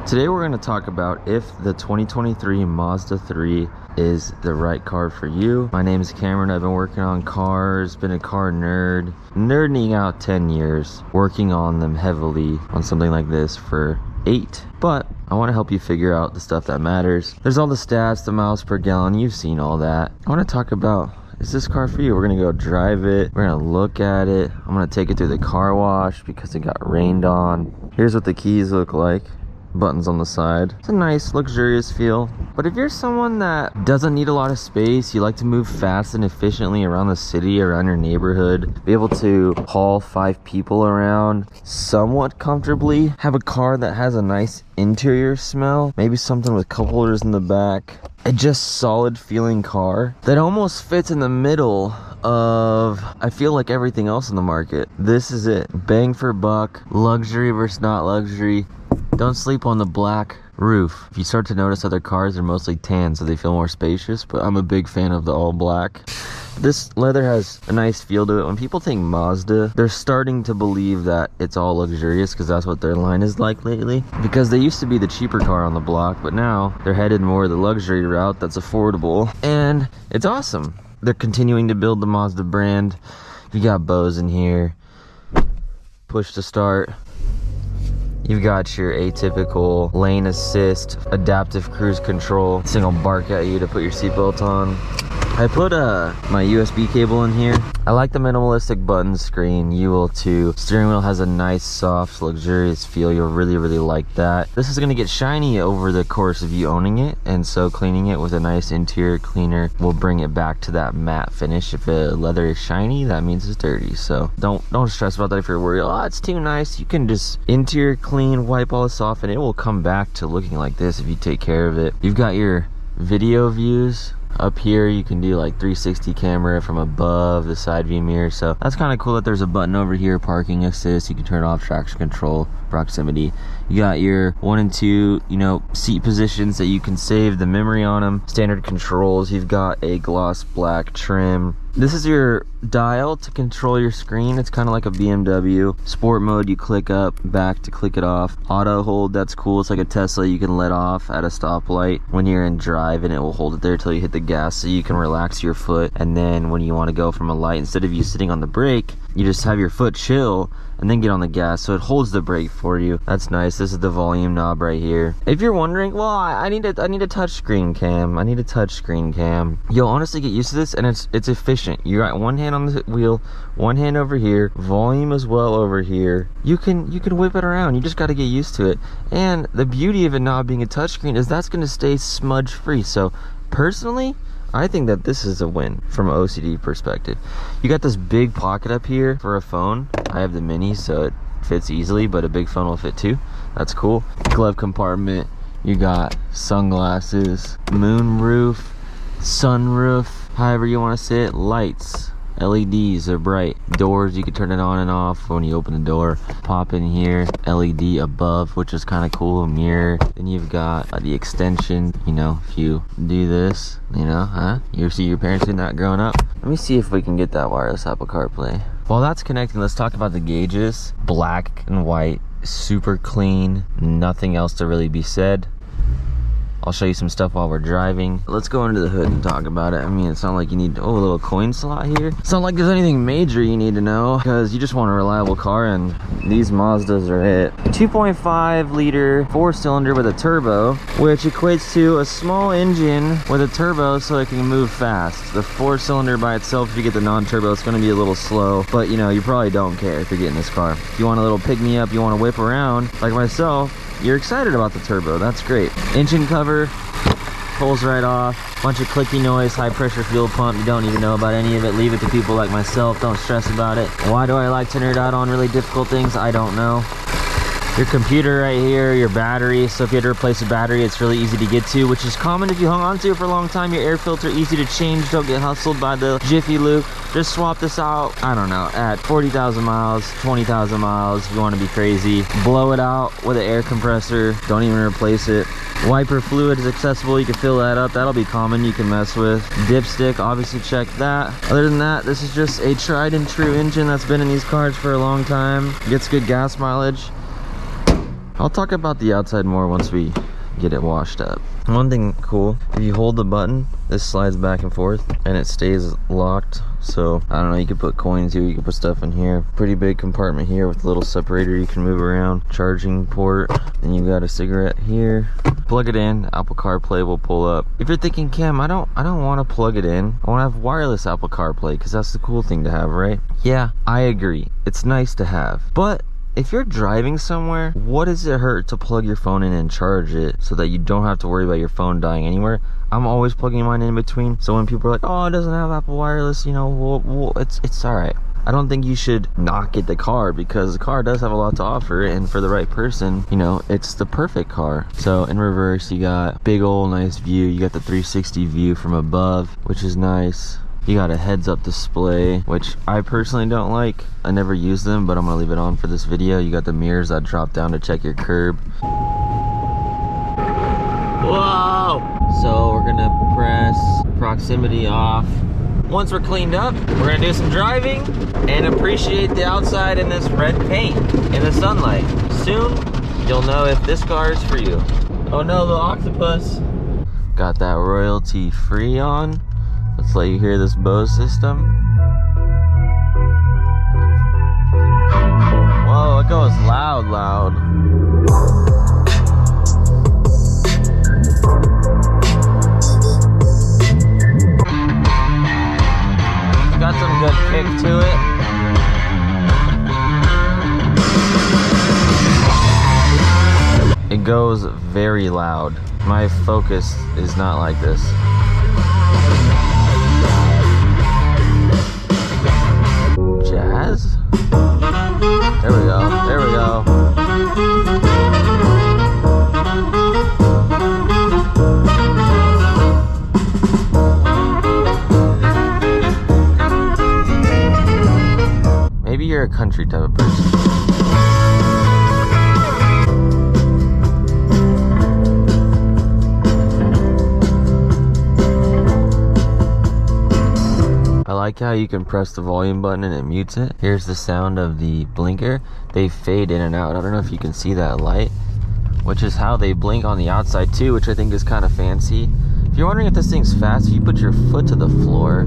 Today we're going to talk about if the 2023 Mazda 3 is the right car for you. My name is Cameron. I've been working on cars, been a car nerd, nerding out 10 years, working on them heavily on something like this for 8. But I want to help you figure out the stuff that matters. There's all the stats, the miles per gallon, you've seen all that. I want to talk about, is this car for you? We're gonna go drive it, we're gonna look at it, I'm gonna take it through the car wash because it got rained on. Here's what the keys look like. Buttons on the side. It's a nice luxurious feel. But if you're someone that doesn't need a lot of space, you like to move fast and efficiently around the city, around your neighborhood, be able to haul 5 people around somewhat comfortably, have a car that has a nice interior smell, maybe something with cup holders in the back, a just solid feeling car that almost fits in the middle of, I feel like, everything else in the market. This is it. Bang for buck, luxury versus not luxury. Don't sleep on the black roof. If you start to notice other cars, they're mostly tan, so they feel more spacious, but I'm a big fan of the all black. This leather has a nice feel to it. When people think Mazda, they're starting to believe that it's all luxurious because that's what their line is like lately. Because they used to be the cheaper car on the block, but now they're headed more the luxury route that's affordable. And it's awesome. They're continuing to build the Mazda brand. You got Bose in here. Push to start. You've got your atypical lane assist, adaptive cruise control. This thing will bark at you to put your seatbelt on. I put my USB cable in here. I like the minimalistic button screen. You will too. Steering wheel has a nice, soft, luxurious feel. You'll really like that. This is gonna get shiny over the course of you owning it, and so cleaning it with a nice interior cleaner will bring it back to that matte finish. If the leather is shiny, that means it's dirty. So don't stress about that if you're worried. Oh, it's too nice. You can just interior clean, wipe all this off, and it will come back to looking like this if you take care of it. You've got your video views. Up here you can do like 360 camera from above, the side view mirror, so that's kind of cool that there's a button over here, parking assist. You can turn off traction control, proximity. You got your 1 and 2, seat positions that you can save the memory on them. Standard controls. You've got a gloss black trim. This is your dial to control your screen. It's kind of like a BMW. Sport mode, you click up, back to click it off. Auto hold, that's cool. It's like a Tesla. You can let off at a stoplight when you're in drive, and it will hold it there till you hit the gas, so you can relax your foot. And then when you want to go from a light, instead of you sitting on the brake, you just have your foot chill and then get on the gas, so it holds the brake for you. That's nice. This is the volume knob right here. If you're wondering, well, I need a touch screen cam. I need a touch screen cam. You'll honestly get used to this, and it's efficient. You got one hand on the wheel, one hand over here, volume as well over here. You can whip it around. You just got to get used to it. And the beauty of it not being a touchscreen is that's going to stay smudge free. So personally, I think that this is a win from an OCD perspective. You got this big pocket up here for a phone. I have the mini, so it fits easily, but a big phone will fit too. That's cool. Glove compartment. You got sunglasses, moon roof, sunroof, however you want to say it. Lights. LEDs are bright. Doors, you can turn it on and off when you open the door. Pop in here, LED above, which is kind of cool. Mirror. Then you've got the extension. If you do this, you see your parents doing that growing up. Let me see if we can get that wireless Apple CarPlay. While that's connecting, let's talk about the gauges. Black and white, super clean, nothing else to really be said. I'll show you some stuff while we're driving. Let's go under the hood and talk about it. I mean, it's not like you need, a little coin slot here. It's not like there's anything major you need to know, because you just want a reliable car, and these Mazdas are it. 2.5 liter 4-cylinder with a turbo, which equates to a small engine with a turbo so it can move fast. The 4-cylinder by itself, if you get the non-turbo, it's gonna be a little slow, but you probably don't care if you're getting this car. If you want a little pick-me-up, you want to whip around, like myself, you're excited about the turbo. That's great. Engine cover pulls right off. Bunch of clicky noise, high pressure fuel pump. You don't need to know about any of it. Leave it to people like myself. Don't stress about it. Why do I like to nerd out on really difficult things? I don't know. Your computer right here, your battery. So if you had to replace a battery, it's really easy to get to, which is common if you hung on to it for a long time. Your air filter, easy to change. Don't get hustled by the Jiffy Lube. Just swap this out, I don't know, at 40,000 miles, 20,000 miles, if you want to be crazy. Blow it out with an air compressor. Don't even replace it. Wiper fluid is accessible. You can fill that up. That'll be common. You can mess with. Dipstick, obviously check that. Other than that, this is just a tried and true engine that's been in these cars for a long time. Gets good gas mileage. I'll talk about the outside more once we get it washed up. One thing cool, if you hold the button, this slides back and forth and it stays locked. So I don't know, you can put coins here, you can put stuff in here. Pretty big compartment here with a little separator you can move around. Charging port, and you got a cigarette here. Plug it in, Apple CarPlay will pull up. If you're thinking, Cam, I don't want to plug it in, I want to have wireless Apple CarPlay because that's the cool thing to have, right? Yeah, I agree, it's nice to have, but if you're driving somewhere, what does it hurt to plug your phone in and charge it so that you don't have to worry about your phone dying anywhere? I'm always plugging mine in between, so when people are like, oh, it doesn't have Apple Wireless, you know, it's all right. I don't think you should not get the car because the car does have a lot to offer, and for the right person, you know, it's the perfect car. So in reverse, you got big old nice view. You got the 360 view from above, which is nice. You got a heads-up display, which I personally don't like. I never use them, but I'm gonna leave it on for this video. You got the mirrors that drop down to check your curb. Whoa! So we're gonna press proximity off. Once we're cleaned up, we're gonna do some driving and appreciate the outside in this red paint in the sunlight. Soon, you'll know if this car is for you. Oh no, the octopus. Got that royalty free on. Let's let you hear this Bose system. Whoa, it goes loud, loud. It's got some good kick to it. It goes very loud. My Focus is not like this. Jazz? There we go, there we go. Maybe you're a country type of person. I like how you can press the volume button and it mutes it. Here's the sound of the blinker. They fade in and out. I don't know if you can see that light, which is how they blink on the outside too, which I think is kind of fancy. If you're wondering if this thing's fast, if you put your foot to the floor,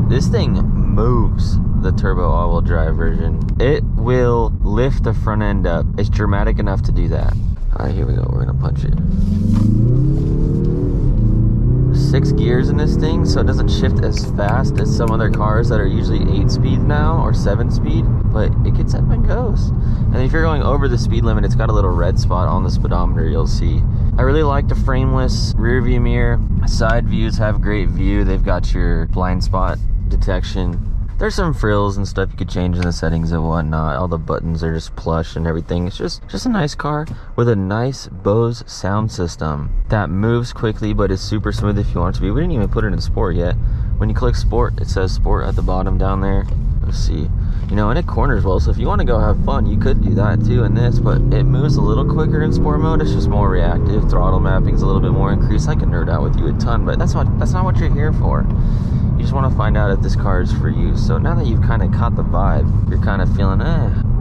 this thing moves. The turbo all-wheel drive version, it will lift the front end up. It's dramatic enough to do that. All right, here we go. We're gonna punch it. 6 gears in this thing, so it doesn't shift as fast as some other cars that are usually 8 speed now or 7 speed, but it gets up and goes. And if you're going over the speed limit, it's got a little red spot on the speedometer, you'll see. I really like the frameless rear view mirror. Side views have great view. They've got your blind spot detection. There's some frills and stuff you could change in the settings and whatnot. All the buttons are just plush and everything. It's just a nice car with a nice Bose sound system that moves quickly but is super smooth if you want it to be. We didn't even put it in sport yet. When you click sport, it says sport at the bottom down there. Let's see. You know, and it corners well, so if you want to go have fun, you could do that too in this, but it moves a little quicker in sport mode. It's just more reactive. Throttle mapping's a little bit more increased. I could nerd out with you a ton, but that's not what you're here for. You just want to find out if this car is for you. So now that you've kind of caught the vibe, you're kind of feeling,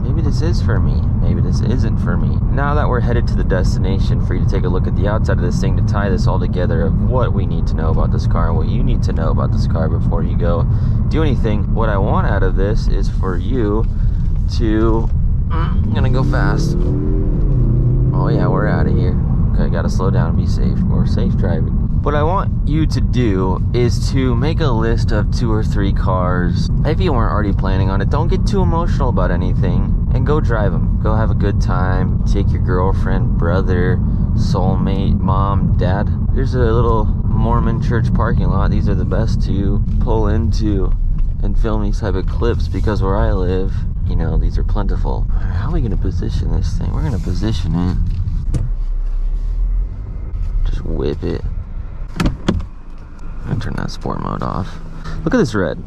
maybe this is for me. Maybe this isn't for me. Now that we're headed to the destination, for you to take a look at the outside of this thing to tie this all together of what we need to know about this car and what you need to know about this car before you go do anything. What I want out of this is for you to, I'm gonna go fast. Oh yeah, we're out of here. Okay, gotta slow down and be safe. We're safe driving. What I want you to do is to make a list of 2 or 3 cars. If you weren't already planning on it, don't get too emotional about anything and go drive them. Go have a good time. Take your girlfriend, brother, soulmate, mom, dad. Here's a little Mormon church parking lot. These are the best to pull into and film these type of clips because where I live, you know, these are plentiful. How are we gonna position this thing? We're gonna position it. Just whip it. I'm gonna turn that sport mode off. Look at this red.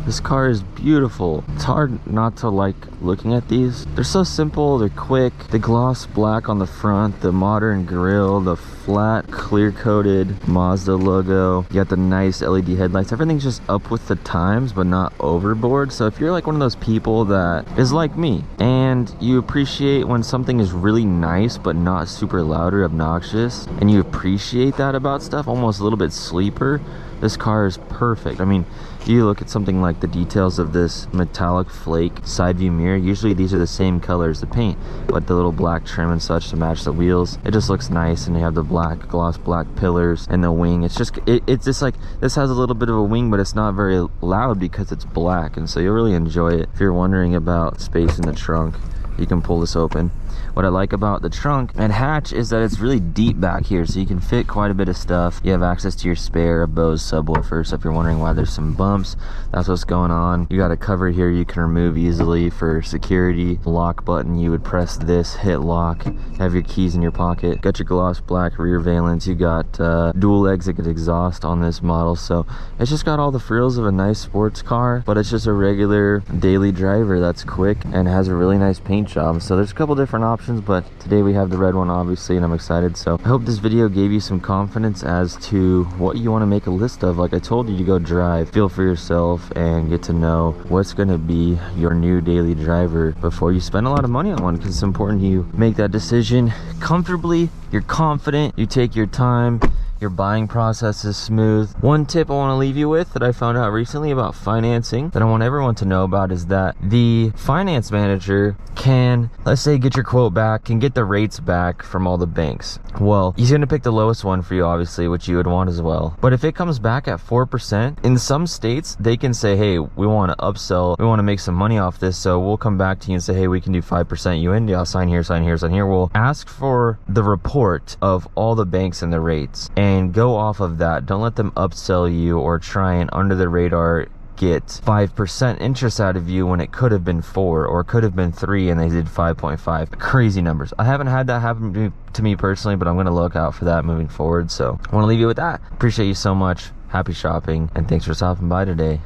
This car is beautiful. It's hard not to like looking at these. They're so simple, they're quick. The gloss black on the front, the modern grille, the flat clear coated Mazda logo. You got the nice LED headlights. Everything's just up with the times but not overboard. So if you're like one of those people that is like me and you appreciate when something is really nice but not super loud or obnoxious, and you appreciate that about stuff, almost a little bit sleeper, this car is perfect. I mean, you look at something like the details of this metallic flake side view mirror. Usually these are the same color as the paint, but the little black trim and such to match the wheels, it just looks nice. And you have the black gloss black pillars and the wing. It's just it's just like, this has a little bit of a wing, but it's not very loud because it's black, and so you'll really enjoy it. If you're wondering about space in the trunk, you can pull this open. What I like about the trunk and hatch is that it's really deep back here, so you can fit quite a bit of stuff. You have access to your spare, a Bose subwoofer, so if you're wondering why there's some bumps, that's what's going on. You got a cover here you can remove easily for security. Lock button, you would press this, hit lock, have your keys in your pocket. Got your gloss black rear valence. You got dual exit exhaust on this model, so it's just got all the frills of a nice sports car, but it's just a regular daily driver that's quick and has a really nice paint job. So there's a couple different options, but today we have the red one obviously, and I'm excited. So I hope this video gave you some confidence as to what you want to make a list of. Like I told you to go drive, feel for yourself, and get to know what's going to be your new daily driver before you spend a lot of money on one, because it's important you make that decision comfortably, you're confident, you take your time, your buying process is smooth. One tip I want to leave you with that I found out recently about financing that I want everyone to know about is that the finance manager can, let's say, get your quote back, can get the rates back from all the banks. Well, he's going to pick the lowest one for you, obviously, which you would want as well. But if it comes back at 4%, in some states, they can say, hey, we want to upsell, we want to make some money off this, so we'll come back to you and say, hey, we can do 5% UND, I'll sign here, sign here, sign here. We'll ask for the report of all the banks and the rates, and go off of that. Don't let them upsell you or try and under the radar get 5% interest out of you when it could have been 4 or could have been 3 and they did 5.5. Crazy numbers. I haven't had that happen to me personally, but I'm going to look out for that moving forward. So I want to leave you with that. Appreciate you so much. Happy shopping, and thanks for stopping by today.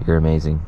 You're amazing.